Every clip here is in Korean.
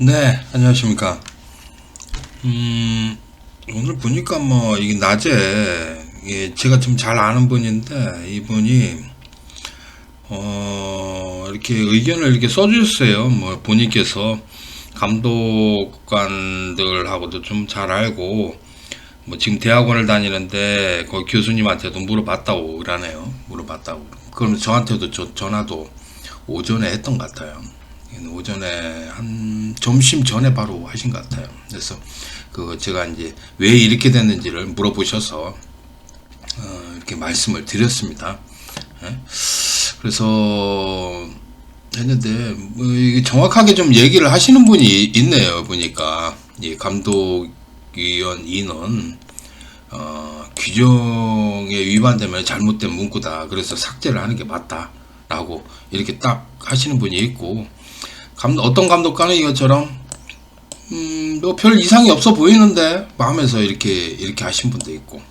네, 안녕하십니까. 오늘 보니까 뭐, 이게 낮에, 이게 제가 좀 잘 아는 분인데, 이분이, 이렇게 의견을 이렇게 써주셨어요. 뭐, 본인께서 감독관들하고도 좀 잘 알고, 뭐, 지금 대학원을 다니는데, 거기 교수님한테도 물어봤다고 그러네요. 물어봤다고. 그럼 저한테도 전화도 오전에 했던 것 같아요. 오전에 한 점심 전에 바로 하신 것 같아요. 그래서 그 제가 이제 왜 이렇게 됐는지를 물어보셔서 이렇게 말씀을 드렸습니다. 예? 그래서 했는데 뭐 이게 정확하게 좀 얘기를 하시는 분이 있네요. 보니까 이 감독위원 인원 규정에 위반되면 잘못된 문구다. 그래서 삭제를 하는 게 맞다라고 이렇게 딱 하시는 분이 있고. 어떤 감독관은 이것처럼 뭐 별 이상이 없어 보이는데 마음에서 이렇게 하신 분도 있고,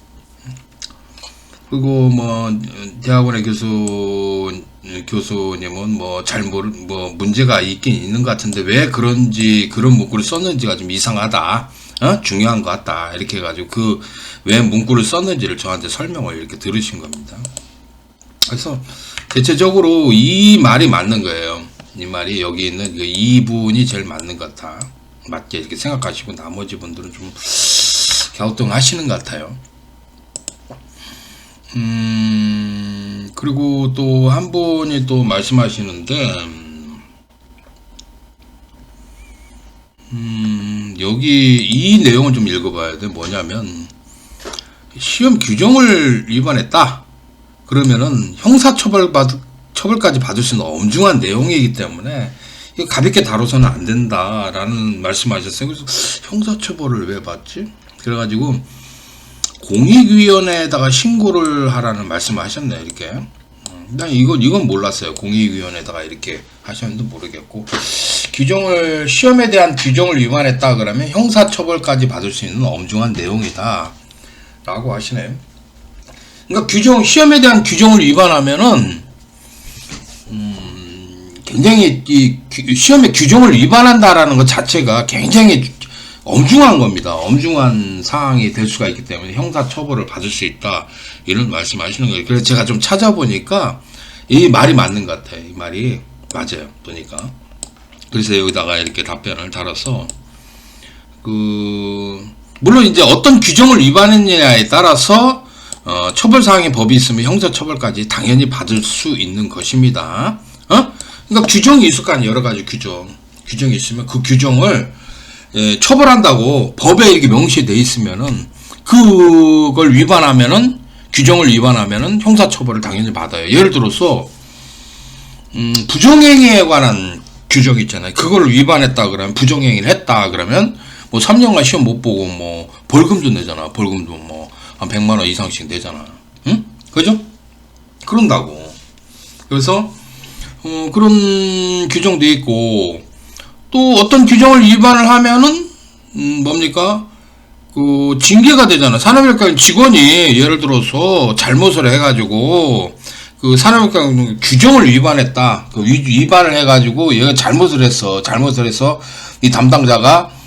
그리고 뭐 대학원의 교수님은 뭐 뭐 문제가 있긴 있는 것 같은데 왜 그런지 그런 문구를 썼는지가 좀 이상하다, 중요한 것 같다 이렇게 해가지고 그 왜 문구를 썼는지를 저한테 설명을 이렇게 들으신 겁니다. 그래서 대체적으로 이 말이 맞는 거예요. 이 말이 여기 있는 그 이분이 제일 맞는 것 같아. 맞게 이렇게 생각하시고 나머지 분들은 좀 갸우뚱하시는 것 같아요. 그리고 또 한 분이 또 말씀하시는데, 여기 이 내용을 좀 읽어봐야 돼. 뭐냐면 시험 규정을 위반했다. 그러면은 처벌까지 받을 수 있는 엄중한 내용이기 때문에 이거 가볍게 다뤄서는 안 된다라는 말씀하셨어요. 그래서 형사처벌을 왜 받지? 그래가지고 공익위원회에다가 신고를 하라는 말씀을 하셨네요. 이렇게. 난 이건 몰랐어요. 공익위원회에다가 이렇게 하셨는데 모르겠고, 시험에 대한 규정을 위반했다 그러면 형사처벌까지 받을 수 있는 엄중한 내용이다 라고 하시네요. 그러니까 시험에 대한 규정을 위반하면은 굉장히 이 시험의 규정을 위반한다라는 것 자체가 굉장히 엄중한 겁니다. 엄중한 사항이 될 수가 있기 때문에 형사 처벌을 받을 수 있다 이런 말씀하시는 거예요. 그래서 제가 좀 찾아보니까 이 말이 맞는 것 같아요. 이 말이 맞아요. 보니까. 그래서 여기다가 이렇게 답변을 달아서 물론 이제 어떤 규정을 위반했느냐에 따라서 처벌사항의 법이 있으면 형사처벌까지 당연히 받을 수 있는 것입니다. 그러니까 규정이 있을 거 아니에요. 여러 가지 규정이 있으면 그 규정을 처벌한다고 법에 이렇게 명시되어 있으면은 그걸 위반하면은 규정을 위반하면은 형사처벌을 당연히 받아요. 예를 들어서 부정행위에 관한 규정이 있잖아요. 그걸 위반했다 그러면 부정행위를 했다 그러면 뭐 3년간 시험 못 보고 뭐 벌금도 내잖아. 벌금도 뭐 한 100만 원 이상씩 내잖아. 응? 그죠? 그런다고. 그래서 그런 규정도 있고, 또 어떤 규정을 위반을 하면은 뭡니까? 징계가 되잖아. 산업일감 직원이 예를 들어서 잘못을 해가지고 그 산업일감 규정을 위반했다. 위반을 해가지고 얘가 잘못을 해서 이 담당자가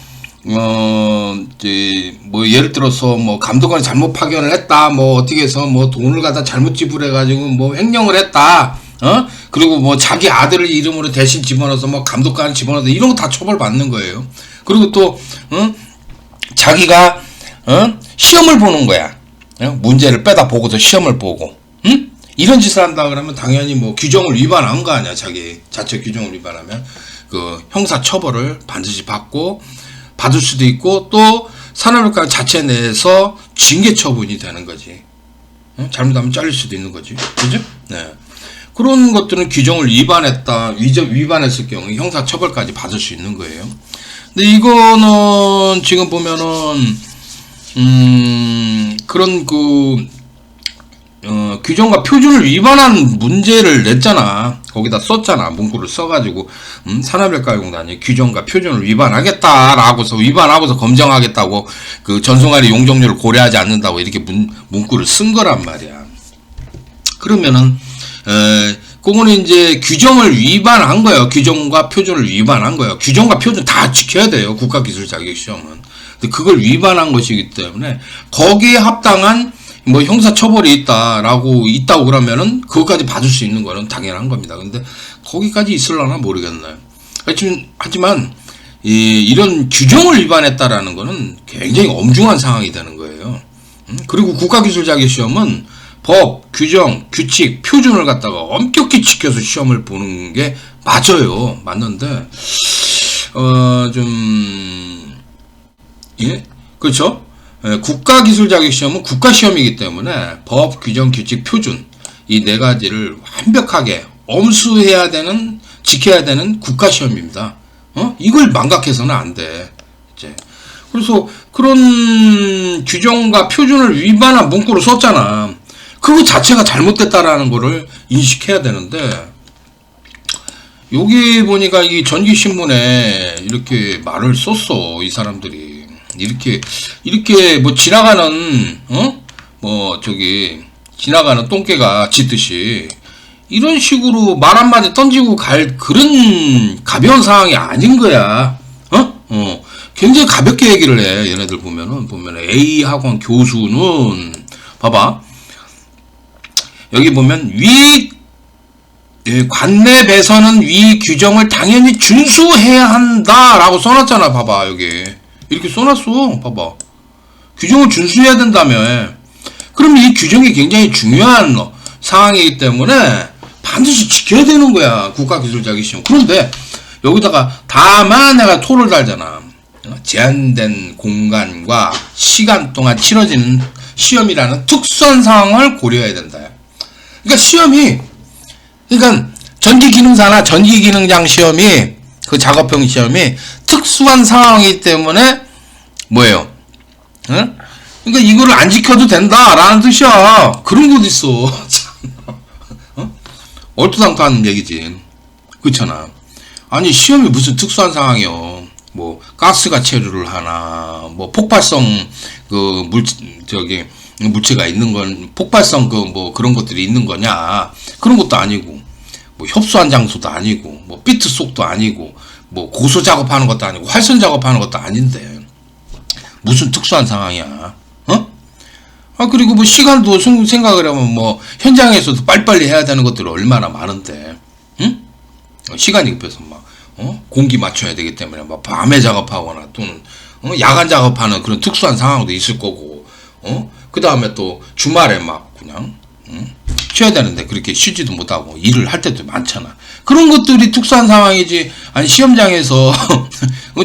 뭐 예를 들어서 뭐 감독관이 잘못 파견을 했다. 뭐 어떻게 해서 뭐 돈을 갖다 잘못 지불해가지고 뭐 횡령을 했다. 그리고 뭐 자기 아들을 이름으로 대신 집어넣어서 뭐 감독관 집어넣어서 이런 거 다 처벌받는 거예요. 그리고 또 자기가 시험을 보는 거야. 문제를 빼다 보고서 시험을 보고, 이런 짓을 한다 그러면 당연히 뭐 규정을 위반한 거 아니야. 자체 규정을 위반하면 그 형사 처벌을 반드시 받을 수도 있고, 또 산업일감 자체 내에서 징계 처분이 되는 거지. 잘못하면 잘릴 수도 있는 거지. 그죠? 네. 그런 것들은 규정을 위반했을 경우 형사처벌까지 받을 수 있는 거예요. 근데 이거는 지금 보면은, 그런 규정과 표준을 위반한 문제를 냈잖아. 거기다 썼잖아. 문구를 써가지고, 산업일가공단이 규정과 표준을 위반하고서 검정하겠다고, 전송아리 용적률을 고려하지 않는다고 이렇게 문구를 쓴 거란 말이야. 그러면은, 그거는 이제 규정을 위반한 거예요. 규정과 표준을 위반한 거예요. 규정과 표준 다 지켜야 돼요. 국가기술 자격시험은. 근데 그걸 위반한 것이기 때문에 거기에 합당한 뭐 형사처벌이 있다고 그러면은 그것까지 받을 수 있는 거는 당연한 겁니다. 근데 거기까지 있으려나 모르겠네요. 하지만 이런 규정을 위반했다라는 거는 굉장히 엄중한 상황이 되는 거예요. 그리고 국가기술 자격시험은 법, 규정, 규칙, 표준을 갖다가 엄격히 지켜서 시험을 보는 게 맞아요. 맞는데 예? 그렇죠? 국가기술 자격시험은 국가시험이기 때문에 법, 규정, 규칙, 표준 이 네 가지를 완벽하게 엄수해야 되는, 지켜야 되는 국가시험입니다. 이걸 망각해서는 안 돼. 이제. 그래서 그런 규정과 표준을 위반한 문구를 썼잖아. 그거 자체가 잘못됐다라는 거를 인식해야 되는데, 여기 보니까 이 전기신문에 이렇게 말을 썼어, 이 사람들이. 이렇게 뭐 지나가는, 지나가는 똥개가 짖듯이, 이런 식으로 말 한마디 던지고 갈 그런 가벼운 상황이 아닌 거야. 굉장히 가볍게 얘기를 해. 얘네들 보면은 A 학원 교수는 봐봐. 여기 보면 관내배선은 위 규정을 당연히 준수해야 한다라고 써놨잖아. 봐봐. 여기 이렇게 써놨어. 봐봐. 규정을 준수해야 된다며. 그럼 이 규정이 굉장히 중요한 상황이기 때문에 반드시 지켜야 되는 거야. 국가기술자격시험. 그런데 여기다가 다만 내가 토를 달잖아. 제한된 공간과 시간 동안 치러지는 시험이라는 특수한 상황을 고려해야 된다. 그러니까 전기기능사나 전기기능장 시험이, 그 작업형 시험이 특수한 상황이기 때문에 뭐예요? 응? 그러니까 이거를 안 지켜도 된다라는 뜻이야. 그런 것도 있어. 얼토당토한 얘기지. 그렇잖아. 아니 시험이 무슨 특수한 상황이요. 뭐 가스가 체류를 하나, 뭐 폭발성 물체가 있는 건 폭발성 그런 것들이 있는 거냐. 그런 것도 아니고, 뭐 협소한 장소도 아니고, 뭐 비트 속도 아니고, 뭐 고소 작업하는 것도 아니고, 활선 작업하는 것도 아닌데 무슨 특수한 상황이야. 그리고 뭐 시간도 생각을 하면 뭐 현장에서도 빨리빨리 해야 되는 것들이 얼마나 많은데, 응? 시간이 급해서 막 공기 맞춰야 되기 때문에 막 밤에 작업하거나 또는 야간 작업하는 그런 특수한 상황도 있을 거고, 그 다음에 또 주말에 막 그냥 쉬어야 되는데 그렇게 쉬지도 못하고 일을 할 때도 많잖아. 그런 것들이 특수한 상황이지. 아니 시험장에서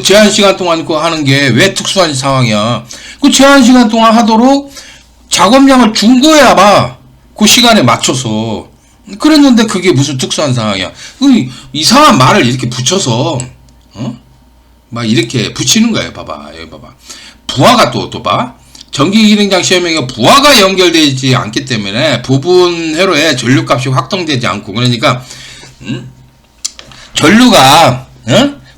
제한 시간 동안 그거 하는 게 왜 특수한 상황이야. 그 제한 시간 동안 하도록 작업량을 준 거야 봐. 그 시간에 맞춰서. 그랬는데 그게 무슨 특수한 상황이야. 이상한 말을 이렇게 붙여서 막 이렇게 붙이는 거예요. 봐봐. 여기 봐봐. 부하가 또 봐. 전기기능장 시험에 부하가 연결되지 않기 때문에 부분 회로에 전류값이 확정되지 않고, 그러니까 전류가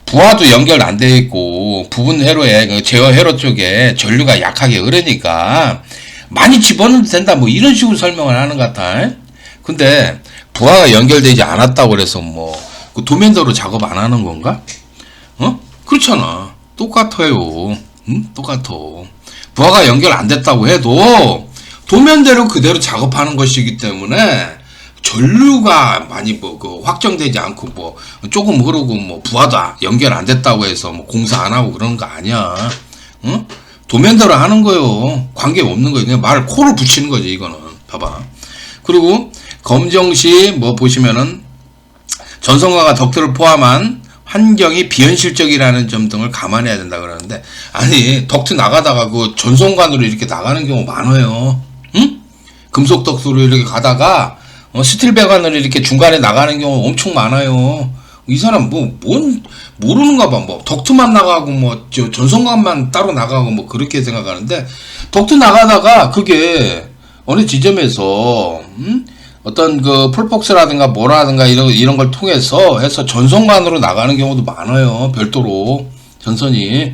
부하도 연결 안 돼 있고 부분 회로에 제어 회로 쪽에 전류가 약하게 흐르니까 많이 집어넣어도 된다, 뭐 이런 식으로 설명을 하는 것 같아. 근데 부하가 연결되지 않았다고 그래서 뭐 그 도면대로 작업 안 하는 건가? 그렇잖아. 똑같아요. 똑같아. 부하가 연결 안 됐다고 해도 도면대로 그대로 작업하는 것이기 때문에 전류가 많이 확정되지 않고 뭐 조금 흐르고 뭐 부하도 연결 안 됐다고 해서 뭐 공사 안 하고 그러는 거 아니야. 도면대로 하는 거요. 관계 없는 거예요. 그냥 말을 코를 붙이는 거지 이거는. 봐봐. 그리고 검정 시 뭐 보시면은 전선관과 덕트를 포함한 환경이 비현실적이라는 점 등을 감안해야 된다 그러는데, 아니 덕트 나가다가 그 전선관으로 이렇게 나가는 경우 많아요. 응? 금속 덕트로 이렇게 가다가 스틸 배관으로 이렇게 중간에 나가는 경우 엄청 많아요. 이 사람 모르는가 봐. 뭐 덕트만 나가고 뭐 전선관만 따로 나가고 뭐 그렇게 생각하는데, 덕트 나가다가 그게 어느 지점에서 어떤 그 폴폭스라든가 뭐라든가 이런 걸 통해서 해서 전선관으로 나가는 경우도 많아요. 별도로 전선이.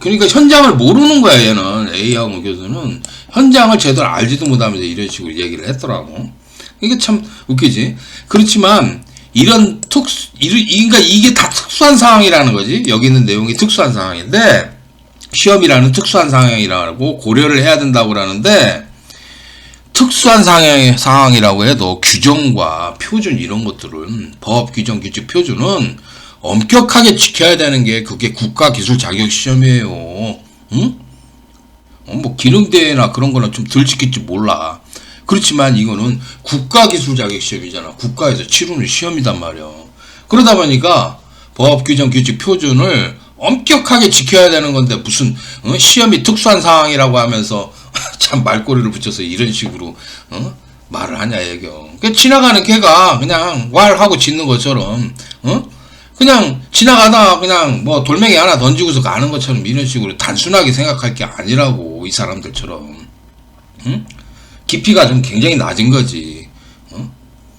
그러니까 현장을 모르는 거야. 얘는 A하고 교수는 현장을 제대로 알지도 못하면서 이런 식으로 얘기를 했더라고. 이게 참 웃기지. 그렇지만 그러니까 이게 다 특수한 상황이라는 거지. 여기 있는 내용이 특수한 상황인데, 시험이라는 특수한 상황이라고 고려를 해야 된다고 그러는데, 특수한 상황이라고 해도 규정과 표준 이런 것들은, 법, 규정, 규칙, 표준은 엄격하게 지켜야 되는 게 그게 국가기술 자격시험이에요. 응? 뭐 기능대회나 그런 거는 좀 덜 지킬지 몰라. 그렇지만 이거는 국가기술 자격시험이잖아. 국가에서 치르는 시험이단 말이야. 그러다 보니까 법, 규정, 규칙, 표준을 엄격하게 지켜야 되는 건데 무슨 시험이 특수한 상황이라고 하면서 참 말꼬리를 붙여서 이런 식으로 말을 하냐 얘겨. 지나가는 개가 그냥 왈하고 짖는 것처럼 그냥 지나가다가 그냥 뭐 돌멩이 하나 던지고서 가는 것처럼 이런 식으로 단순하게 생각할 게 아니라고, 이 사람들처럼. 응? 깊이가 좀 굉장히 낮은 거지.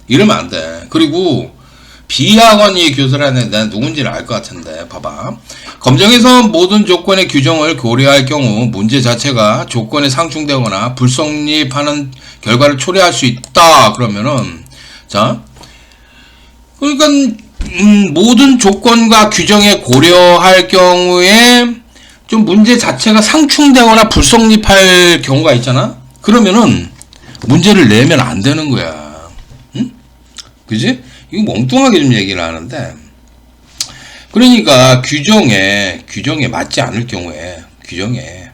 이러면 안 돼. 그리고 비학원이 교수라는 내가 누군지를 알 것 같은데 봐봐. 검정에서 모든 조건의 규정을 고려할 경우 문제 자체가 조건에 상충되거나 불성립하는 결과를 초래할 수 있다. 그러면은 자, 그러니까 모든 조건과 규정에 고려할 경우에 좀 문제 자체가 상충되거나 불성립할 경우가 있잖아. 그러면은 문제를 내면 안 되는 거야. 응? 그지? 이거 멍뚱하게 좀 얘기를 하는데, 그러니까 규정에 맞지 않을 경우에, 규정에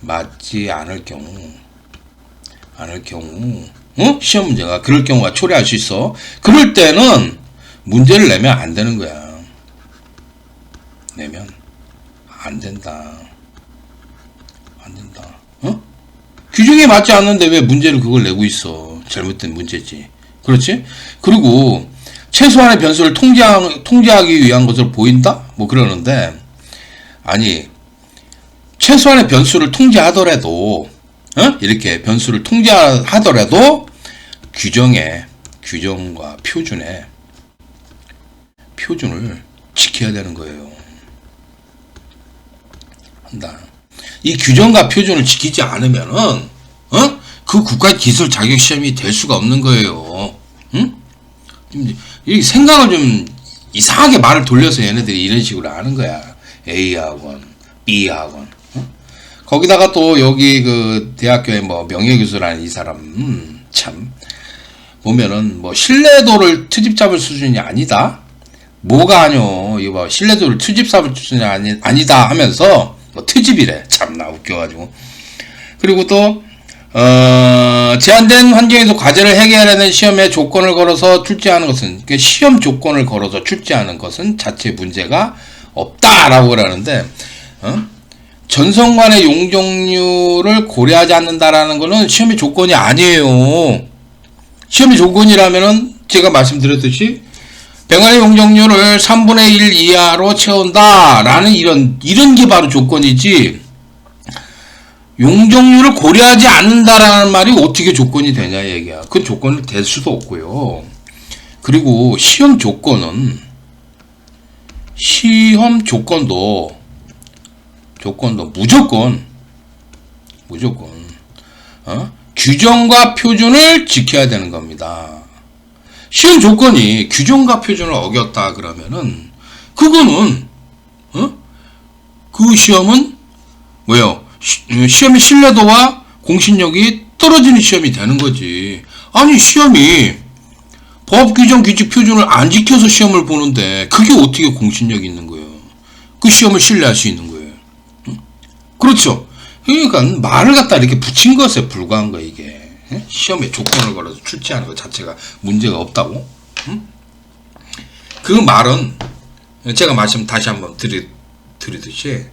맞지 않을 경우, 시험 문제가 그럴 경우가 초래할 수 있어. 그럴 때는 문제를 내면 안 되는 거야. 내면 안 된다. 규정에 맞지 않는데 왜 문제를 그걸 내고 있어. 잘못된 문제지. 그렇지? 그리고 최소한의 변수를 통제하기 위한 것으로 보인다? 뭐 그러는데, 아니, 최소한의 변수를 통제하더라도, 이렇게 변수를 통제하더라도 규정과 표준을 지켜야 되는 거예요. 한다. 이 규정과 표준을 지키지 않으면은, 그 국가기술 자격시험이 될 수가 없는 거예요. 응? 이 생각을 좀 이상하게 말을 돌려서 얘네들이 이런 식으로 하는 거야. A학원, B학원. 거기다가 또 여기 그 대학교에 뭐 명예교수라는 이 사람, 참. 보면은 뭐 신뢰도를 트집 잡을 수준이 아니다? 뭐가 아뇨. 이거 봐. 신뢰도를 트집 잡을 수준이 아니다 하면서 뭐 트집이래. 참나 웃겨가지고. 그리고 또 제한된 환경에서 과제를 해결하는 시험의 조건을 걸어서 출제하는 것은, 그러니까 시험 조건을 걸어서 출제하는 것은 자체 문제가 없다라고 그러는데, 전성관의 용적률을 고려하지 않는다라는 것은 시험의 조건이 아니에요. 시험의 조건이라면은 제가 말씀드렸듯이 병원의 용적률을 3분의 1 이하로 채운다라는 이런 게 바로 조건이지, 용적률을 고려하지 않는다라는 말이 어떻게 조건이 되냐 얘기야. 그건 조건이 될 수도 없고요. 그리고 시험 조건도 무조건 규정과 표준을 지켜야 되는 겁니다. 시험 조건이 규정과 표준을 어겼다 그러면은 그거는 그 시험은 뭐예요? 시험의 신뢰도와 공신력이 떨어지는 시험이 되는 거지. 아니 시험이 법, 규정, 규칙, 표준을 안 지켜서 시험을 보는데 그게 어떻게 공신력이 있는 거예요? 그 시험을 신뢰할 수 있는 거예요. 그렇죠? 그러니까 말을 갖다 이렇게 붙인 것에 불과한 거야 이게. 시험에 조건을 걸어서 출제하는 것 자체가 문제가 없다고? 그 말은 제가 말씀 다시 한번 드리듯이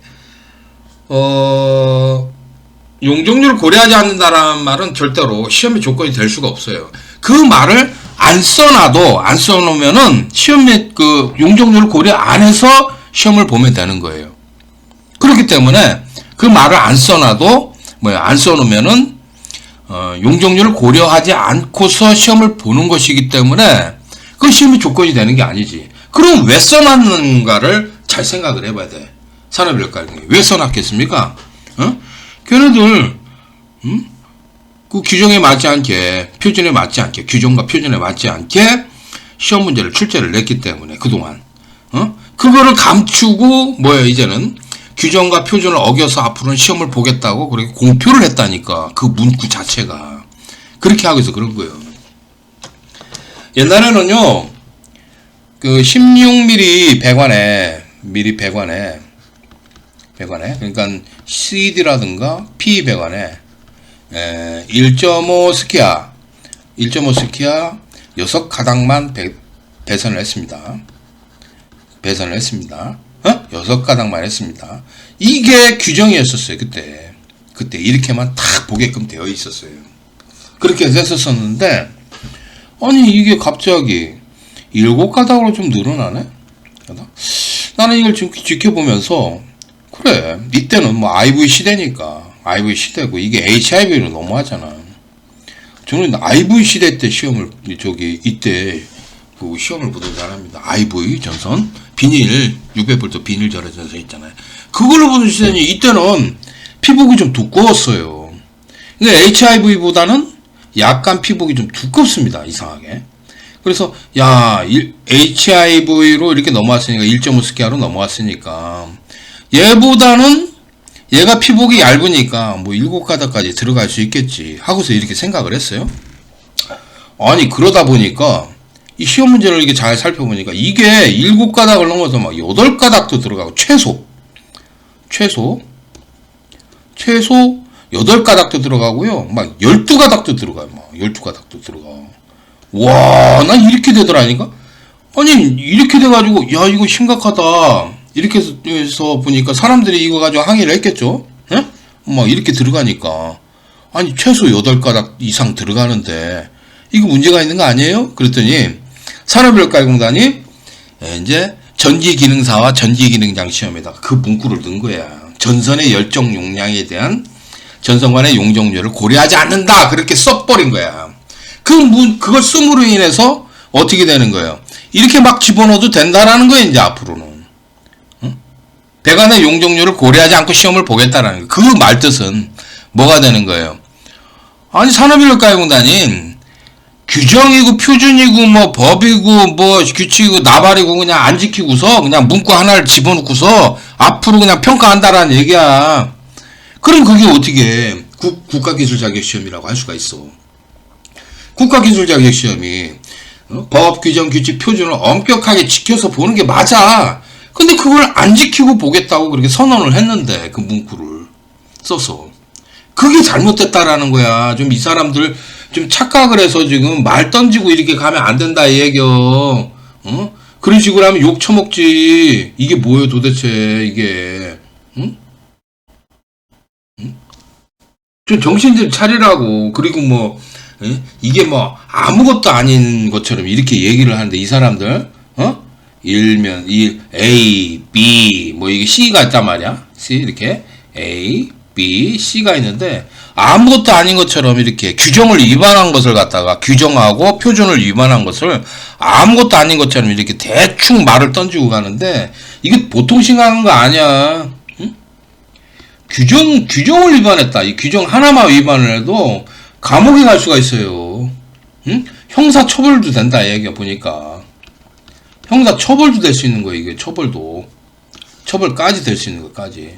용적률을 고려하지 않는다라는 말은 절대로 시험의 조건이 될 수가 없어요. 그 말을 안 써놓으면은 시험의 그 용적률을 고려 안 해서 시험을 보면 되는 거예요. 그렇기 때문에 그 말을 안 써놓으면은 용적률을 고려하지 않고서 시험을 보는 것이기 때문에 그 시험의 조건이 되는 게 아니지. 그럼 왜 써놨는가를 잘 생각을 해봐야 돼. 산업인력가에 왜 써놨겠습니까? 걔네들 그 규정에 맞지 않게, 표준에 맞지 않게, 규정과 표준에 맞지 않게 시험 문제를 출제를 냈기 때문에 그동안 그거를 감추고 뭐야 이제는 규정과 표준을 어겨서 앞으로는 시험을 보겠다고 그렇게 공표를 했다니까. 그 문구 자체가 그렇게 하고 있어 그런 거예요. 옛날에는요 그 16mm 배관에 그러니까 CD라든가 P 배관에 1.5 스키아 6가닥만 배선을 했습니다. 6가닥만 했습니다. 이게 규정이었었어요. 그때 이렇게만 딱 보게끔 되어 있었어요. 그렇게 했었었는데 아니 이게 갑자기 7가닥으로 좀 늘어나네? 나는 이걸 지금 지켜보면서 그래 이때는 뭐 IV 시대고 이게 HIV로 넘어가잖아. 저는 IV 시대 때 이때 그 시험을 보던 사람입니다. IV 전선 비닐 600V 비닐 절여 전선 있잖아요. 그걸로 보던 시대니 이때는 피복이 좀 두꺼웠어요. 근데 HIV보다는 약간 피복이 좀 두껍습니다. 이상하게. 그래서 HIV로 이렇게 넘어왔으니까 1.5 스키아로 넘어왔으니까 얘가 피복이 얇으니까 뭐 7가닥까지 들어갈 수 있겠지 하고서 이렇게 생각을 했어요. 아니 그러다 보니까 이 시험 문제를 이렇게 잘 살펴보니까 이게 7가닥을 넘어서 막 8가닥도 들어가고 최소 8가닥도 들어가고요. 막 12가닥도 들어가요. 막 12가닥도 들어가. 와, 난 이렇게 되더라니까? 아니, 이렇게 돼가지고, 야, 이거 심각하다. 이렇게 해서 보니까 사람들이 이거 가지고 항의를 했겠죠? 예? 막 이렇게 들어가니까. 아니, 최소 8가닥 이상 들어가는데, 이거 문제가 있는 거 아니에요? 그랬더니, 산업인력가공단이, 이제, 전기기능사와 전기기능장 시험에다가 그 문구를 넣은 거야. 전선의 열정 용량에 대한 전선관의 용적률을 고려하지 않는다. 그렇게 써버린 거야. 그걸 씀으로 인해서 어떻게 되는 거예요? 이렇게 막 집어넣어도 된다라는 거예요, 이제 앞으로는. 배관의 용적률을 고려하지 않고 시험을 보겠다라는 거예요. 그 말뜻은 뭐가 되는 거예요? 아니, 산업인력가공단이 규정이고 표준이고 뭐 법이고 뭐 규칙이고 나발이고 그냥 안 지키고서 그냥 문구 하나를 집어넣고서 앞으로 그냥 평가한다라는 얘기야. 그럼 그게 어떻게 국가기술자격시험이라고 할 수가 있어. 국가기술자격시험이 법, 규정, 규칙, 표준을 엄격하게 지켜서 보는 게 맞아. 근데 그걸 안 지키고 보겠다고 그렇게 선언을 했는데 그 문구를 써서 그게 잘못됐다라는 거야. 좀 이 사람들 좀 착각을 해서 지금 말 던지고 이렇게 가면 안 된다 이 얘기요. 그런 식으로 하면 욕 처먹지. 이게 뭐예요 도대체 이게. 좀 정신 좀 차리라고. 그리고 뭐 이게 뭐 아무것도 아닌 것처럼 이렇게 얘기를 하는데 이 사람들 일면 A, B 뭐 이게 C가 있단 말이야. C 이렇게 A, B, C가 있는데 아무것도 아닌 것처럼 이렇게 규정을 위반한 것을 갖다가 규정하고 표준을 위반한 것을 아무것도 아닌 것처럼 이렇게 대충 말을 던지고 가는데 이게 보통 심각한 거 아니야. 규정을 위반했다. 이 규정 하나만 위반을 해도 감옥에 갈 수가 있어요. 형사 처벌도 된다 얘기가 보니까. 형사 처벌도 될 수 있는 거예요. 이게 처벌까지 될 수 있는 것까지.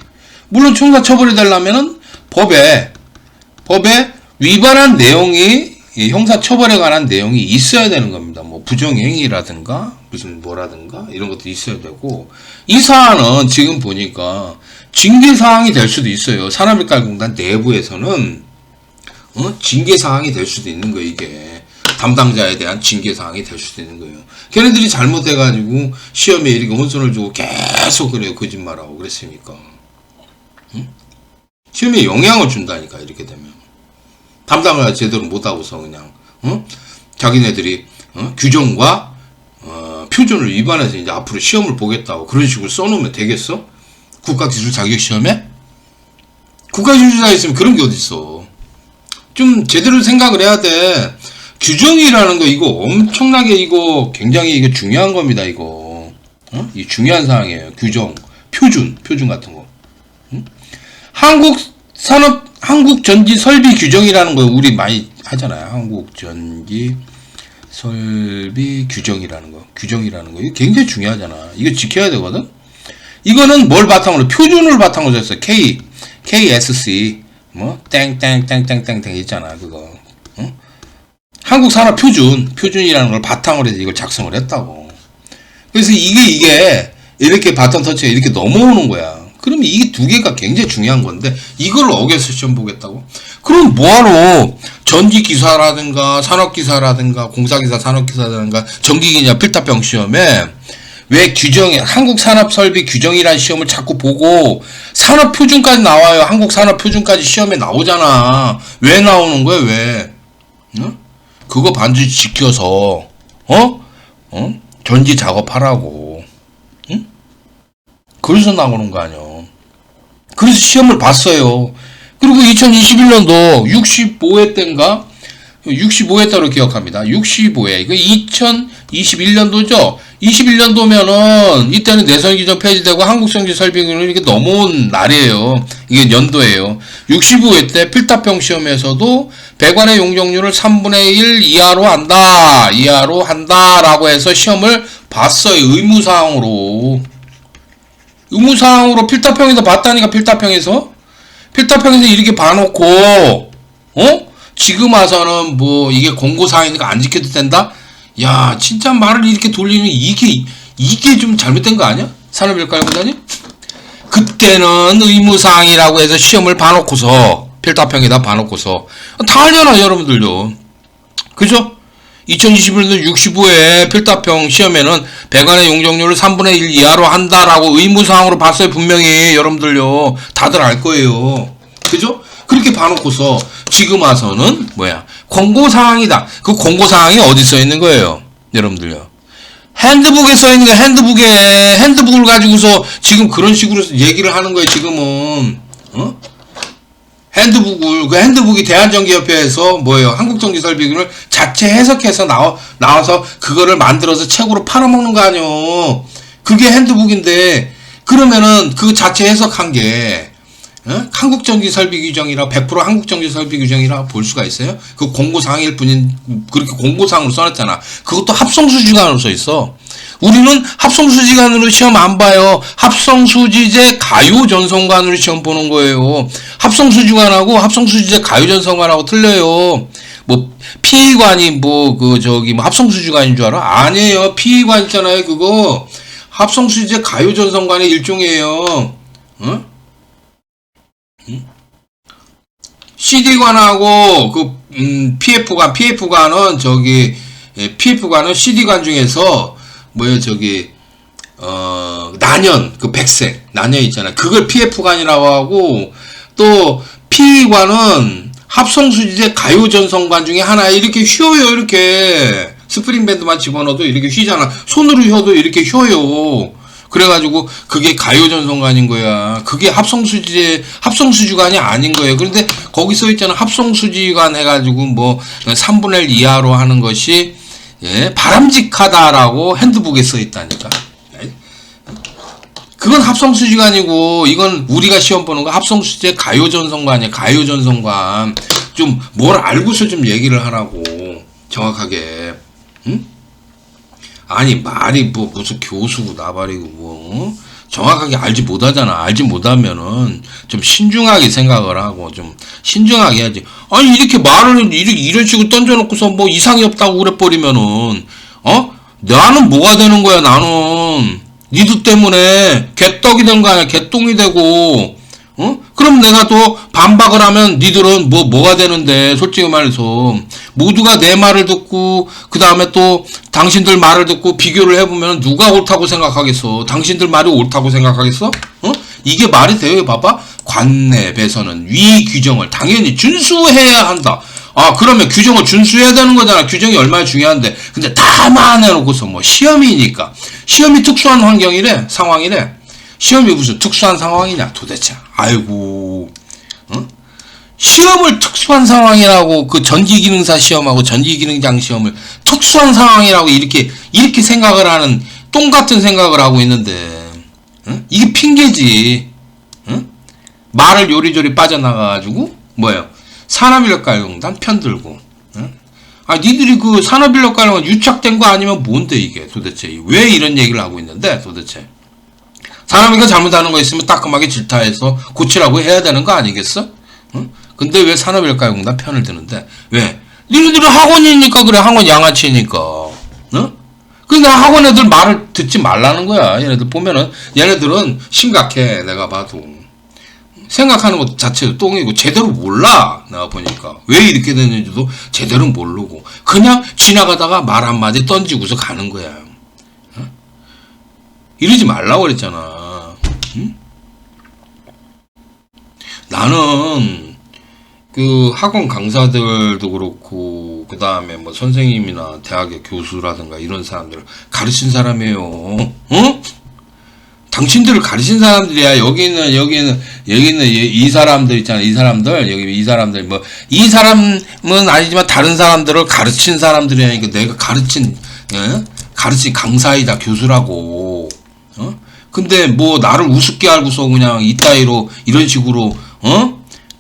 물론 형사 처벌이 되려면은 법에 위반한 내용이 형사 처벌에 관한 내용이 있어야 되는 겁니다. 뭐 부정행위라든가 무슨 뭐라든가 이런 것도 있어야 되고 이 사안은 지금 보니까 징계 사항이 될 수도 있어요. 산업인력가공단 내부에서는 징계 사항이 될 수도 있는 거예요. 이게 담당자에 대한 징계 사항이 될 수도 있는 거예요. 걔네들이 잘못해가지고 시험에 이렇게 혼선을 주고 계속 그래요. 거짓말하고 그랬으니까 시험에 영향을 준다니까. 이렇게 되면 담당을 제대로 못하고서 그냥 자기네들이 규정과 표준을 위반해서 이제 앞으로 시험을 보겠다고 그런 식으로 써놓으면 되겠어? 국가기술 자격시험에? 국가기술 자격시험에 그런 게 어딨어. 좀 제대로 생각을 해야 돼. 규정이라는 거 이거 엄청나게 이거 굉장히 이거 중요한 겁니다. 이거 이 중요한 사항이에요. 규정, 표준 같은 거. 한국 한국전기설비 규정이라는 거 우리 많이 하잖아요. 한국전기 설비 규정이라는 거. 이거 굉장히 중요하잖아. 이거 지켜야 되거든? 이거는 뭘 바탕으로, 표준을 바탕으로 했어요. KSC, 땡땡땡땡땡땡 있잖아, 그거. 응? 한국산업표준이라는 걸 바탕으로 해서 이걸 작성을 했다고. 그래서 이게 이렇게 바탕 터치가 이렇게 넘어오는 거야. 그러면 이게 두 개가 굉장히 중요한 건데, 이걸 어겨서 시험 보겠다고? 그럼 뭐하러 전기기사라든가 산업기사라든가 공사기사, 산업기사라든가 전기기냐 필답형 시험에 왜 한국산업설비 규정이라는 시험을 자꾸 보고 산업표준까지 나와요. 한국산업표준까지 시험에 나오잖아. 왜 나오는 거야, 왜? 응? 그거 반드시 지켜서, 전지 작업하라고. 응? 그래서 나오는 거 아니야. 그래서 시험을 봤어요. 그리고 2021년도 65회 때인가? 65회 때로 기억합니다. 65회. 이거 2021년도죠? 21년도면은, 이때는 내선기준 폐지되고 한국전기 설비는 이렇게 넘어온 날이에요. 이게 연도예요. 65회 때 필답형 시험에서도 배관의 용적률을 3분의 1 이하로 한다라고 해서 시험을 봤어요. 의무사항으로 필답형에서 봤다니까, 필답형에서 이렇게 봐놓고, 지금 와서는 이게 공고사항이니까 안 지켜도 된다? 야, 진짜 말을 이렇게 돌리면 이게 좀 잘못된 거 아니야? 산업일가연구단이? 그때는 의무사항이라고 해서 시험을 봐놓고서, 필답형에다 봐놓고서, 다 알잖아, 여러분들요. 그죠? 2021년 65회 필답형 시험에는 배관의 용적률을 3분의 1 이하로 한다라고 의무사항으로 봤어요, 분명히. 여러분들요. 다들 알 거예요. 그죠? 그렇게 봐놓고서 지금 와서는 공고사항이다. 그 공고사항이 어디 써 있는 거예요, 여러분들요? 핸드북에 써 있는 게 핸드북을 가지고서 지금 그런 식으로 얘기를 하는 거예요, 지금은. 핸드북이 대한전기협회에서 한국전기설비를 자체 해석해서 나와서 그거를 만들어서 책으로 팔아먹는 거 아니요. 그게 핸드북인데, 그러면은 그 자체 해석한 게, 한국전기설비 규정이라 100% 한국전기설비 규정이라고 볼 수가 있어요? 그 공고사항일 뿐인, 그렇게 공고사항으로 써놨잖아. 그것도 합성수지관으로 써있어. 우리는 합성수지관으로 시험 안 봐요. 합성수지제 가요전성관으로 시험 보는 거예요. 합성수지관하고 합성수지제 가요전성관하고 틀려요. 피의관이 합성수지관인 줄 알아? 아니에요. 피의관 있잖아요, 그거. 합성수지제 가요전성관의 일종이에요. CD관하고 PF관은 PF관은 CD관 중에서 난연, 백색 난연 있잖아. 그걸 PF관이라고 하고, 또 P관은 합성수지제 가요전성관 중에 하나. 이렇게 휘어요. 이렇게 스프링밴드만 집어넣어도 이렇게 휘잖아. 손으로 휘어도 이렇게 휘어요. 그래가지고 그게 가요전성관인 거야. 그게 합성수지관이 아닌 거예요. 그런데 거기 써있잖아. 합성수지관 해가지고 3분의 1 이하로 하는 것이 바람직하다라고 핸드북에 써있다니까. 그건 합성수지관이고, 이건 우리가 시험 보는 거 합성수지제 가요전성관이야. 가요전성관. 좀 뭘 알고서 좀 얘기를 하라고, 정확하게. 응? 아니, 말이 무슨 교수고 나발이고 정확하게 알지 못하잖아. 알지 못하면은 좀 신중하게 생각을 하고 좀 신중하게 해야지. 아니, 이렇게 말을 이런 식으로 던져놓고서 이상이 없다고 그래버리면은 나는 뭐가 되는 거야. 나는 니들 때문에 개떡이 된 거 아니야. 개똥이 되고. 그럼 내가 또 반박을 하면 니들은 뭐가 되는데, 솔직히 말해서. 모두가 내 말을 듣고, 그 다음에 또 당신들 말을 듣고 비교를 해보면 누가 옳다고 생각하겠어? 당신들 말이 옳다고 생각하겠어? 이게 말이 돼요, 봐봐? 관내에서는 위 규정을 당연히 준수해야 한다. 그러면 규정을 준수해야 되는 거잖아. 규정이 얼마나 중요한데. 근데 다만 해놓고서 시험이니까. 시험이 특수한 상황이래. 시험이 무슨 특수한 상황이냐, 도대체. 아이고, 시험을 특수한 상황이라고, 그 전기기능사 시험하고 전기기능장 시험을 특수한 상황이라고 이렇게 생각을 하는, 똥같은 생각을 하고 있는데, 이게 핑계지. 말을 요리조리 빠져나가가지고 뭐예요? 산업인력가용단 편들고. 응? 아, 니들이 그 산업인력가용단 유착된 거 아니면 뭔데 이게 도대체? 왜 이런 얘기를 하고 있는데 도대체? 사람이가 잘못하는 거 있으면 따끔하게 질타해서 고치라고 해야 되는 거 아니겠어? 응? 근데 왜 산업인력가용단 편을 드는데? 왜? 니네들은 학원이니까 그래. 학원 양아치니까. 응? 근데 학원 애들 말을 듣지 말라는 거야. 얘네들 보면은 얘네들은 심각해. 내가 봐도. 생각하는 것 자체도 똥이고 제대로 몰라. 내가 보니까 왜 이렇게 됐는지도 제대로 모르고 그냥 지나가다가 말 한마디 던지고서 가는 거야. 어? 이러지 말라고 그랬잖아. 응? 나는 그 학원 강사들도 그렇고 그 다음에 뭐 선생님이나 대학의 교수라든가 이런 사람들을 가르친 사람이에요. 어? 당신들을 가르친 사람들이야. 여기는 이 사람들 있잖아. 이 사람들 여기 이 사람들 뭐 이 사람은 아니지만 다른 사람들을 가르친 사람들이니까 내가 가르친 강사이다 교수라고. 어? 근데 뭐 나를 우습게 알고서 그냥 이따위로 이런 식으로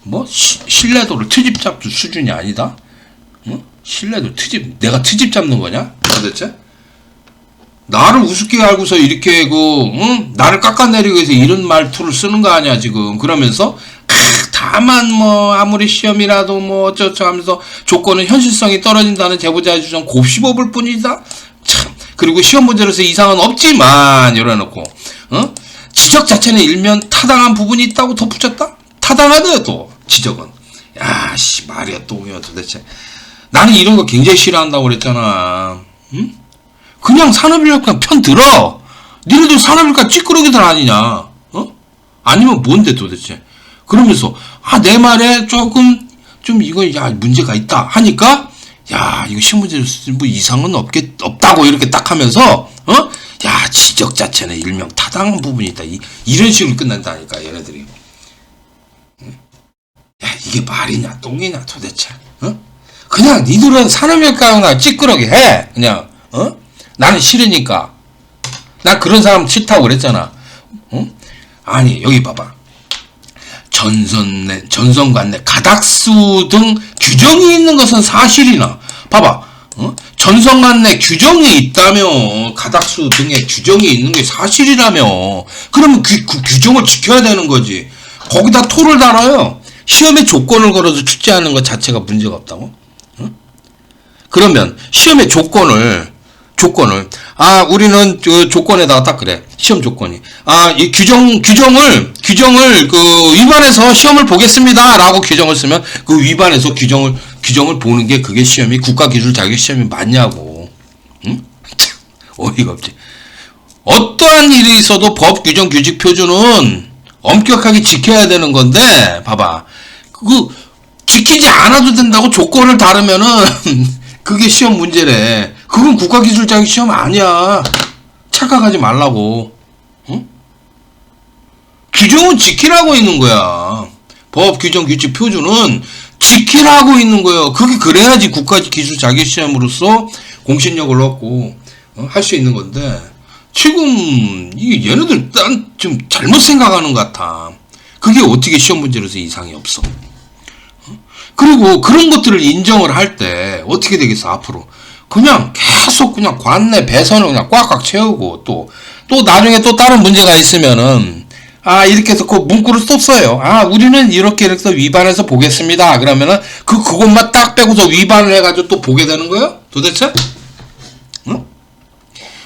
뭐 신뢰도를 트집 잡는 수준이 아니다. 신뢰도 트집 내가 트집 잡는 거냐 도대체? 나를 우습게 알고서 이렇게 나를 깎아내리기 위해서 이런 말투를 쓰는 거 아니야 지금. 그러면서 다만 뭐 아무리 시험이라도 뭐 어쩌고 하면서 조건은 현실성이 떨어진다는 제보자의 주장 곱씹어 볼 뿐이다. 참. 그리고 시험 문제로서 이상은 없지만 이래놓고 지적 자체는 일면 타당한 부분이 있다고 덧붙였다. 타당하대 또 지적은. 야씨 말이야 똥이야 도대체. 나는 이런 거 굉장히 싫어한다고 그랬잖아. 응? 그냥 산업인력과 편 들어. 니네들 산업인력과 찌끄러기들 아니냐? 아니면 뭔데 도대체? 그러면서 내 말에 조금 좀 이거 문제가 있다 하니까 이거 신문제로 뭐 이상은 없다고 이렇게 딱 하면서 지적 자체는 일명 타당한 부분이 있다. 이런 식으로 끝난다니까 얘네들이. 이게 말이냐 똥이냐 도대체? 그냥 니들은 산업인력과나 찌끄러기 해. 그냥 나는 싫으니까. 나 그런 사람 싫다고 그랬잖아. 아니 여기 봐봐. 전선관내 가닥수 등 규정이 있는 것은 사실이나 봐봐. 전선관내 규정이 있다며 가닥수 등의 규정이 있는 게 사실이라며 그러면 그 규정을 지켜야 되는 거지. 거기다 토를 달아요. 시험에 조건을 걸어서 출제하는 것 자체가 문제가 없다고? 그러면 시험의 조건을 우리는 그 조건에다가 딱 그래. 시험 조건이. 이 규정을 위반해서 시험을 보겠습니다라고 규정을 쓰면 그 위반해서 규정을 보는 게 그게 시험이 국가기술 자격 시험이 맞냐고. 응? 참, 어이가 없지. 어떠한 일이 있어도 법 규정 규칙 표준은 엄격하게 지켜야 되는 건데 봐봐. 지키지 않아도 된다고 조건을 다르면은 그게 시험 문제래. 그건 국가기술 자격 시험 아니야. 착각하지 말라고. 응? 규정은 지키라고 있는 거야. 법, 규정, 규칙, 표준은 지키라고 있는 거예요. 그게 그래야지 국가기술 자격 시험으로서 공신력을 얻고 할 수 있는 건데 지금 얘네들 좀 잘못 생각하는 것 같아. 그게 어떻게 시험 문제로서 이상이 없어. 그리고 그런 것들을 인정을 할 때 어떻게 되겠어 앞으로. 그냥 계속 그냥 관내 배선을 그냥 꽉꽉 채우고 또 나중에 또 다른 문제가 있으면은 이렇게 해서 그 문구를 또 써요. 우리는 이렇게 해서 위반해서 보겠습니다. 그러면은 그것만 딱 빼고서 위반을 해가지고 또 보게 되는 거예요? 도대체? 응?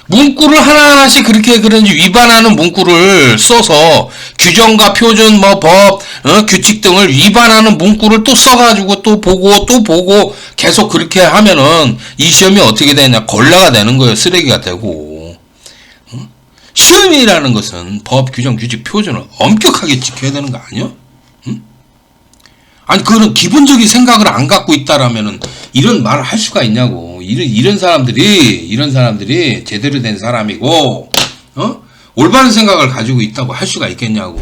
문구를 하나하나씩 그렇게 그런지 위반하는 문구를 써서 규정과 표준 법 규칙 등을 위반하는 문구를 또 써가지고 또 보고 계속 그렇게 하면은 이 시험이 어떻게 되냐 걸레가 되는 거예요. 쓰레기가 되고. 시험이라는 것은 법 규정 규칙 표준을 엄격하게 지켜야 되는 거 아니야? 아니 그런 기본적인 생각을 안 갖고 있다라면은 이런 말을 할 수가 있냐고. 이런 사람들이 제대로 된 사람이고 올바른 생각을 가지고 있다고 할 수가 있겠냐고.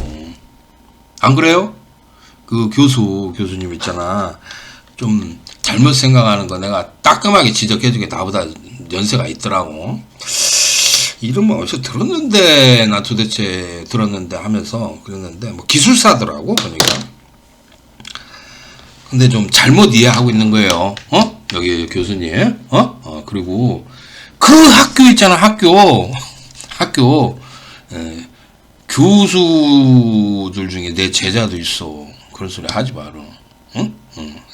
안 그래요? 그 교수님 있잖아. 좀 잘못 생각하는 거 내가 따끔하게 지적해주게 나보다 연세가 있더라고. 이름은 어디서 들었는데, 나 도대체 들었는데 하면서 그랬는데, 뭐 기술사더라고, 보니까. 근데 좀 잘못 이해하고 있는 거예요. 여기 교수님. 그리고 그 학교 있잖아, 학교. 교수들 중에 내 제자도 있어. 그런 소리 하지 마라.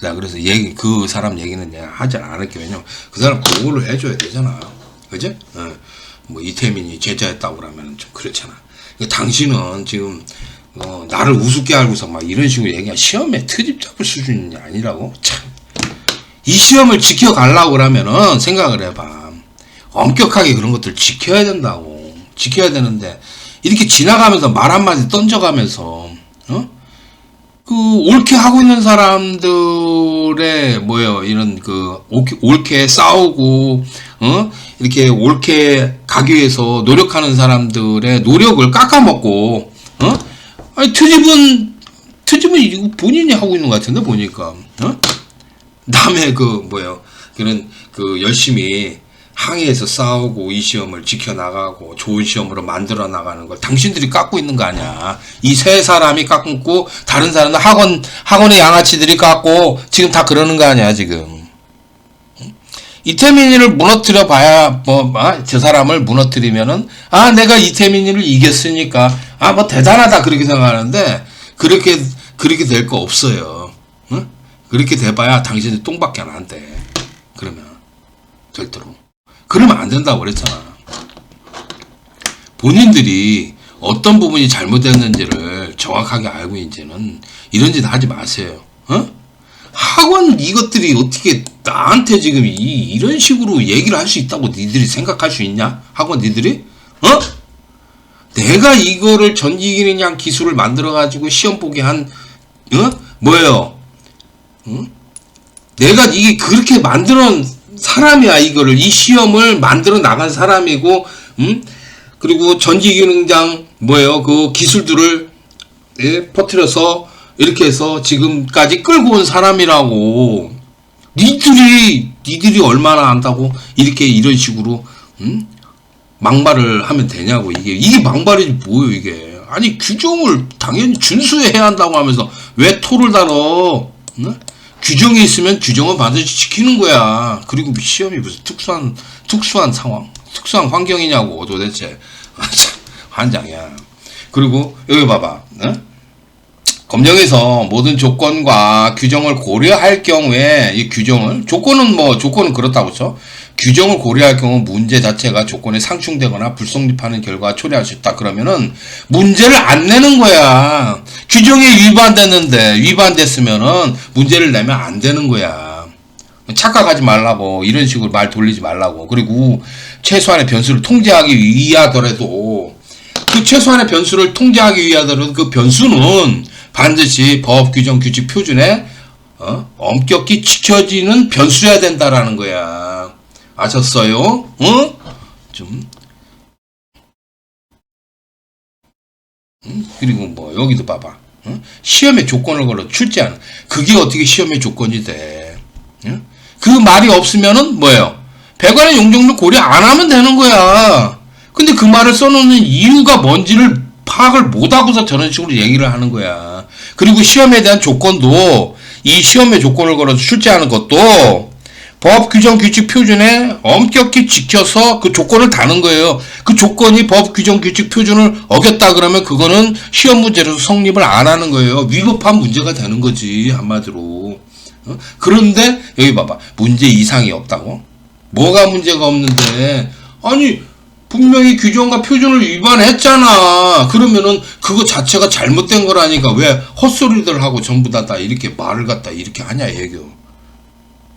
내가 그래서 그 사람 얘기는 내가 하지 않을게. 왜냐면 그 사람 보호를 해줘야 되잖아. 그지? 뭐 이태민이 제자였다고 그러면 좀 그렇잖아. 당신은 지금 나를 우습게 알고서 막 이런 식으로 얘기하면 시험에 트집 잡을 수준이 아니라고. 참. 이 시험을 지켜가려고 그러면은 생각을 해봐. 엄격하게 그런 것들 지켜야 된다고. 지켜야 되는데 이렇게 지나가면서 말 한마디 던져가면서 그 옳게 하고 있는 사람들의 뭐예요, 이런 그 옳게 싸우고 이렇게 옳게 가기 위해서 노력하는 사람들의 노력을 깎아먹고 아니 트집은 이거 본인이 하고 있는 것 같은데 보니까 남의 그 뭐예요, 그런 그 열심히 항해에서 싸우고 이 시험을 지켜나가고 좋은 시험으로 만들어 나가는 걸 당신들이 깎고 있는 거 아니야. 이 세 사람이 깎고 다른 사람은 학원의 양아치들이 깎고 지금 다 그러는 거 아니야 지금. 이태민이를 무너뜨려 봐야 저 사람을 무너뜨리면은 내가 이태민이를 이겼으니까 뭐 대단하다 그렇게 생각하는데 그렇게 될 거 없어요. 그렇게 돼봐야 당신이 똥밖에 안 돼. 그러면 절대로. 그러면 안 된다고 그랬잖아. 본인들이 어떤 부분이 잘못됐는지를 정확하게 알고 이제는 이런 짓 하지 마세요. 학원 이것들이 어떻게 나한테 지금 이런 식으로 얘기를 할 수 있다고 니들이 생각할 수 있냐? 학원 니들이? 내가 이거를 전기기능 기술을 만들어 가지고 시험 보게 한 뭐예요? 내가 이게 그렇게 만들어 사람이야. 이거를 이 시험을 만들어 나간 사람이고, 그리고 전기기능장 뭐예요? 그 기술들을 퍼뜨려서 이렇게 해서 지금까지 끌고 온 사람이라고. 니들이 얼마나 안다고 이렇게 이런 식으로 막말을 하면 되냐고. 이게 막말이지 뭐예요 이게. 아니 규정을 당연히 준수해야 한다고 하면서 왜 토를 달어? 규정이 있으면 규정은 반드시 지키는 거야. 그리고 시험이 무슨 특수한 상황, 특수한 환경이냐고 도대체. 참 환장이야. 그리고 여기 봐봐. 검정에서 모든 조건과 규정을 고려할 경우에 이 조건은 그렇다고 쳐. 규정을 고려할 경우 문제 자체가 조건에 상충되거나 불성립하는 결과가 초래할 수 있다. 그러면은 문제를 안 내는 거야. 규정에 위반됐으면은 문제를 내면 안 되는 거야. 착각하지 말라고. 이런 식으로 말 돌리지 말라고. 그리고 최소한의 변수를 통제하기 위하더라도 그 최소한의 변수를 통제하기 위하더라도 그 변수는 반드시 법, 규정, 규칙, 표준에 엄격히 지켜지는 변수여야 된다라는 거야. 아셨어요? 그리고 뭐 여기도 봐봐. 시험에 조건을 걸어 출제하는. 그게 어떻게 시험의 조건이 돼? 그 말이 없으면은 뭐예요? 배관의 용적률 고려 안 하면 되는 거야. 근데 그 말을 써놓는 이유가 뭔지를 파악을 못하고서 저런 식으로 얘기를 하는 거야. 그리고 시험에 대한 조건도 이 시험의 조건을 걸어서 출제하는 것도 법, 규정, 규칙, 표준에 엄격히 지켜서 그 조건을 다는 거예요. 그 조건이 법, 규정, 규칙, 표준을 어겼다 그러면 그거는 시험 문제로서 성립을 안 하는 거예요. 위법한 문제가 되는 거지 한마디로. 그런데 여기 봐봐. 문제 이상이 없다고? 뭐가 문제가 없는데? 아니 분명히 규정과 표준을 위반했잖아. 그러면은 그거 자체가 잘못된 거라니까 왜 헛소리들 하고 전부 다 이렇게 말을 갖다 이렇게 하냐 얘기요.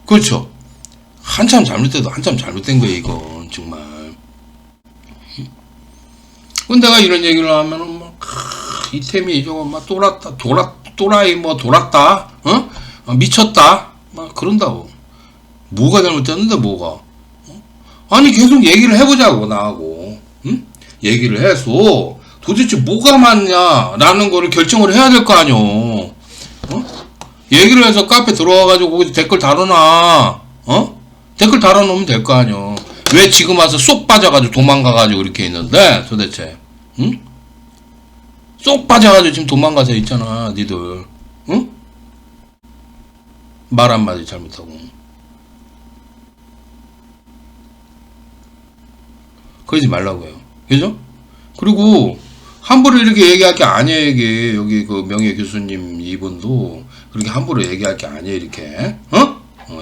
그렇죠? 한참 잘못돼도 한참 잘못된 거예요 이건 정말. 근데 내가 이런 얘기를 하면은 막 이템이 저거 막 또라이 뭐 돌았다, 미쳤다 막 그런다고. 뭐가 잘못됐는데 뭐가? 아니 계속 얘기를 해보자고 나하고. 얘기를 해서 도대체 뭐가 맞냐라는 거를 결정을 해야 될 거 아니오. 얘기를 해서 카페 들어와가지고 거기서 댓글 달아놔. 댓글 달아놓으면 될 거 아니오. 왜 지금 와서 쏙 빠져가지고 도망가가지고 이렇게 있는데 도대체 응? 쏙 빠져가지고 지금 도망가서 있잖아 니들. 응? 말 한마디 잘못하고. 그러지 말라고요. 그죠? 그리고 함부로 이렇게 얘기할 게 아니에요. 이게 여기 그 명예 교수님 이분도 그렇게 함부로 얘기할 게 아니에요. 이렇게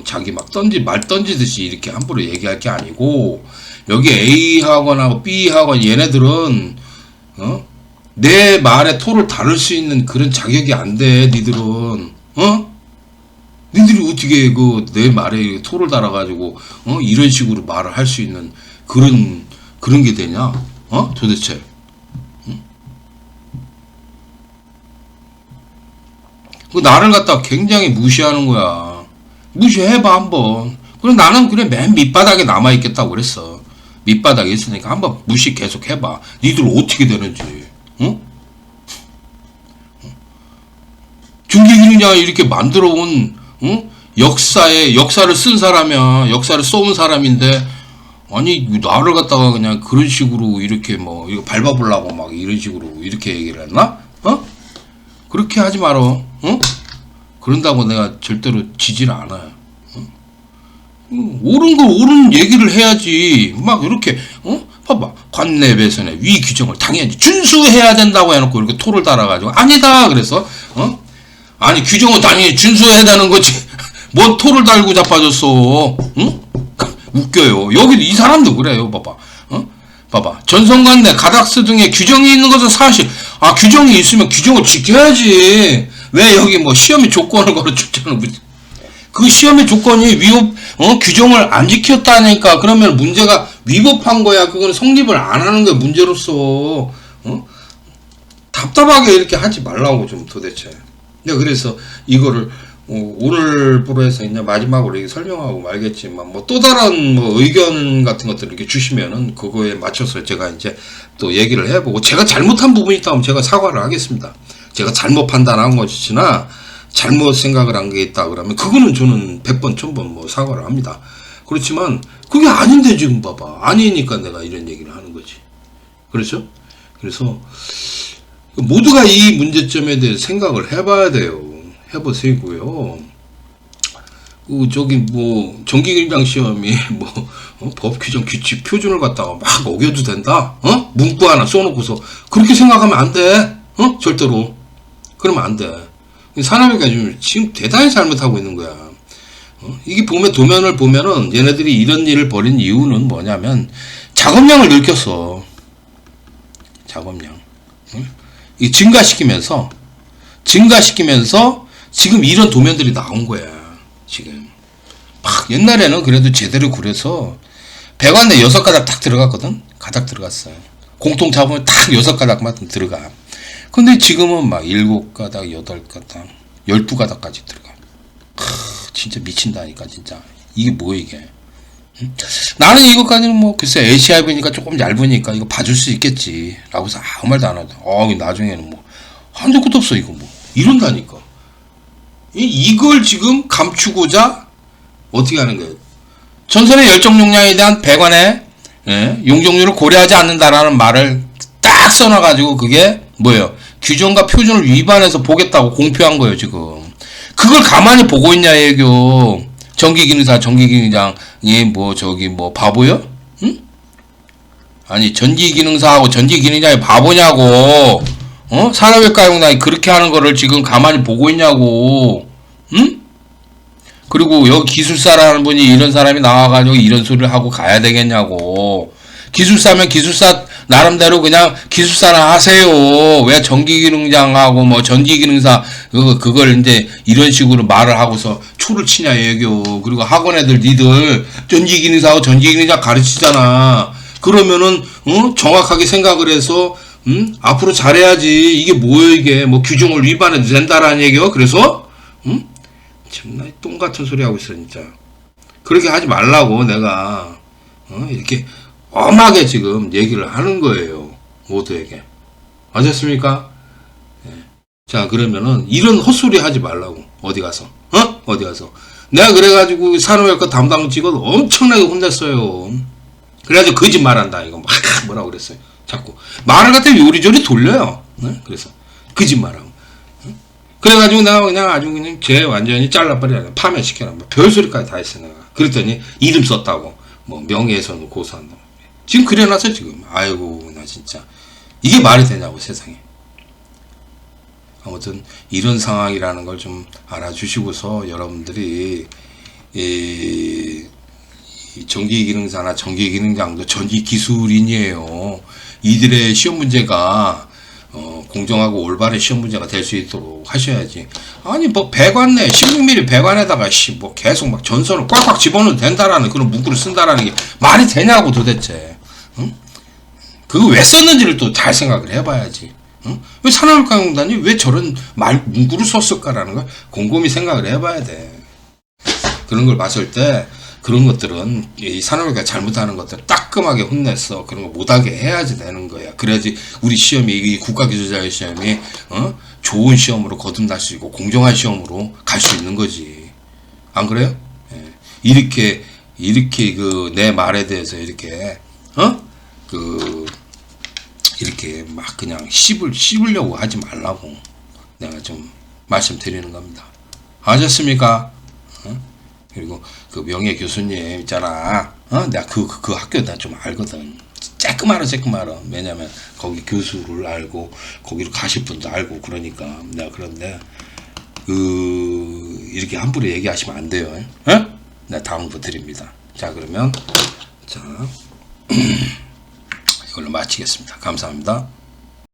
자기 막 말 던지듯이 이렇게 함부로 얘기할 게 아니고, 여기 A학원하고 B학원 얘네들은 내 말에 토를 다룰 수 있는 그런 자격이 안 돼. 니들은 니들이 어떻게 그 내 말에 토를 달아가지고 이런 식으로 말을 할 수 있는 그런 게 되냐? 도대체. 그 나를 갖다가 굉장히 무시하는 거야. 무시해봐 한번. 그럼 나는 그래 맨 밑바닥에 남아있겠다고 그랬어. 밑바닥에 있으니까 한번 무시 계속 해봐. 니들 어떻게 되는지. 중기기능장을 이렇게 만들어온 역사를 쓴 사람이야. 역사를 써온 사람인데, 아니 나를 갖다가 그냥 그런 식으로 이렇게 뭐 이거 밟아보려고 막 이런 식으로 이렇게 얘기를 했나? 그렇게 하지 말어. 그런다고 내가 절대로 지지를 않아요. 옳은 걸 옳은 얘기를 해야지. 막 이렇게 봐봐. 관내 배선의 위 규정을 당연히 준수해야 된다고 해놓고 이렇게 토를 달아가지고 아니다 그래서 아니 규정은 당연히 준수해야 되는 거지. 뭔 토를 달고 자빠졌어. 웃겨요. 여기 이 사람도 그래요. 봐봐. 봐봐. 전성관내 가닥스 등의 규정이 있는 것은 사실. 규정이 있으면 규정을 지켜야지. 왜 여기 뭐 시험의 조건을 걸어줬잖아. 그 시험의 조건이 규정을 안 지켰다니까. 그러면 문제가 위법한 거야. 그거는 성립을 안 하는 거야. 문제로서. 답답하게 이렇게 하지 말라고 좀 도대체. 내가 그래서 이거를 오늘부로 해서 이제 마지막으로 이렇게 설명하고 말겠지만, 뭐 또 다른 뭐 의견 같은 것들을 이렇게 주시면은 그거에 맞춰서 제가 이제 또 얘기를 해보고, 제가 잘못한 부분이 있다면 제가 사과를 하겠습니다. 제가 잘못 판단한 것이나 잘못 생각을 한 게 있다 그러면 그거는 저는 100번 1000번 뭐 사과를 합니다. 그렇지만 그게 아닌데 지금 봐봐. 아니니까 내가 이런 얘기를 하는 거지. 그렇죠? 그래서 모두가 이 문제점에 대해 생각을 해봐야 돼요. 해보세요고요. 저기 뭐 정기기능장 시험이 뭐 법 규정 규칙 표준을 갖다가 막 어겨도 된다. 문구 하나 써놓고서 그렇게 생각하면 안 돼. 절대로. 그러면 안 돼. 산업위가 지금 대단히 잘못하고 있는 거야. 이게 도면을 보면은 얘네들이 이런 일을 벌인 이유는 뭐냐면 작업량을 늘켰어. 작업량. 이 증가시키면서 지금 이런 도면들이 나온 거야. 지금 막 옛날에는 그래도 제대로 그려서 배관에 6가닥 딱 들어갔거든. 가닥 들어갔어요. 공통 잡으면 딱 6가닥만 들어가. 근데 지금은 막 7가닥, 8가닥, 12가닥까지 들어가. 진짜 미친다니까 진짜. 이게 뭐야 이게. 나는 이것까지는 뭐 글쎄 ACIV니까 조금 얇으니까 이거 봐줄 수 있겠지 라고 해서 아무 말도 안 하다. 나중에는 뭐 한도 끝도 없어 이거 뭐 이런다니까. 이걸 지금 감추고자 어떻게 하는 거예요? 전선의 열정 용량에 대한 배관의 용적률을 고려하지 않는다라는 말을 딱 써놔가지고 그게 뭐예요? 규정과 표준을 위반해서 보겠다고 공표한 거예요 지금. 그걸 가만히 보고 있냐 얘기요. 전기기능장이 뭐 저기 뭐 바보요? 응? 아니 전기기능사하고 전기기능장이 바보냐고. 산업외과용단이 그렇게 하는 거를 지금 가만히 보고 있냐고. 응? 그리고 여기 기술사라는 분이 이런 사람이 나와가지고 이런 소리를 하고 가야 되겠냐고. 기술사면 기술사 나름대로 그냥 기술사나 하세요. 왜 전기기능장하고 뭐 전기기능사 그걸 이제 이런 식으로 말을 하고서 초를 치냐 얘기요. 그리고 학원 애들 니들 전기기능사하고 전기기능장 가르치잖아. 그러면은 정확하게 생각을 해서 앞으로 잘해야지. 이게 뭐예요 이게. 뭐 규정을 위반해도 된다라는 얘기요. 그래서 참나 똥 같은 소리 하고 있어 진짜. 그렇게 하지 말라고 내가 이렇게 엄하게 지금 얘기를 하는 거예요. 모두에게. 아셨습니까? 자 그러면은 이런 헛소리 하지 말라고. 어디 가서 어디 가서 내가 그래가지고 산업외과 담당 직원 엄청나게 혼냈어요. 그래가지고 거짓말한다 이거 막 뭐라고 그랬어요. 자꾸 말을 갖다 요리조리 돌려요. 네? 그래서 거짓말하고. 그래가지고 내가 그냥 아주 그냥 쟤 완전히 잘라버려야 파면시켜라. 뭐 별소리까지 다 했어 내가. 그랬더니 이름 썼다고 뭐 명예훼손을 고소한다. 지금 그래놨어 지금. 아이고 나 진짜 이게 말이 되냐고 세상에. 아무튼 이런 상황이라는 걸 좀 알아주시고서 여러분들이 이 전기기능사나 전기기능장도 전기기술인이에요. 이들의 시험 문제가 공정하고 올바른 시험 문제가 될 수 있도록 하셔야지. 아니 뭐 배관 내 16mm 배관에다가 뭐 계속 막 전선을 꽉꽉 집어넣어도 된다라는 그런 문구를 쓴다라는 게 말이 되냐고 도대체. 응? 그거 왜 썼는지를 또 잘 생각을 해봐야지. 응? 왜 산업교육공단이 왜 저런 문구를 썼을까라는 걸 곰곰이 생각을 해봐야 돼. 그런 걸 봤을 때 그런 것들은 이 산업교육가 잘못하는 것들 따끔하게 혼내서 그런 거 못하게 해야지 되는 거야. 그래야지 우리 시험이 이 국가기술자격 시험이 좋은 시험으로 거듭날 수 있고 공정한 시험으로 갈 수 있는 거지. 안 그래요? 예. 이렇게 그 내 말에 대해서 이렇게 이렇게 막 그냥 씹으려고 하지 말라고 내가 좀 말씀드리는 겁니다. 아셨습니까? 그리고 그 명예 교수님 있잖아. 내가 그 학교 나 좀 알거든. 쬐끄마러. 왜냐면 거기 교수를 알고 거기로 가실 분도 알고 그러니까 내가 그런데 이렇게 함부로 얘기하시면 안 돼요. 내가 당부 드립니다. 자 그러면 자 이걸로 마치겠습니다. 감사합니다.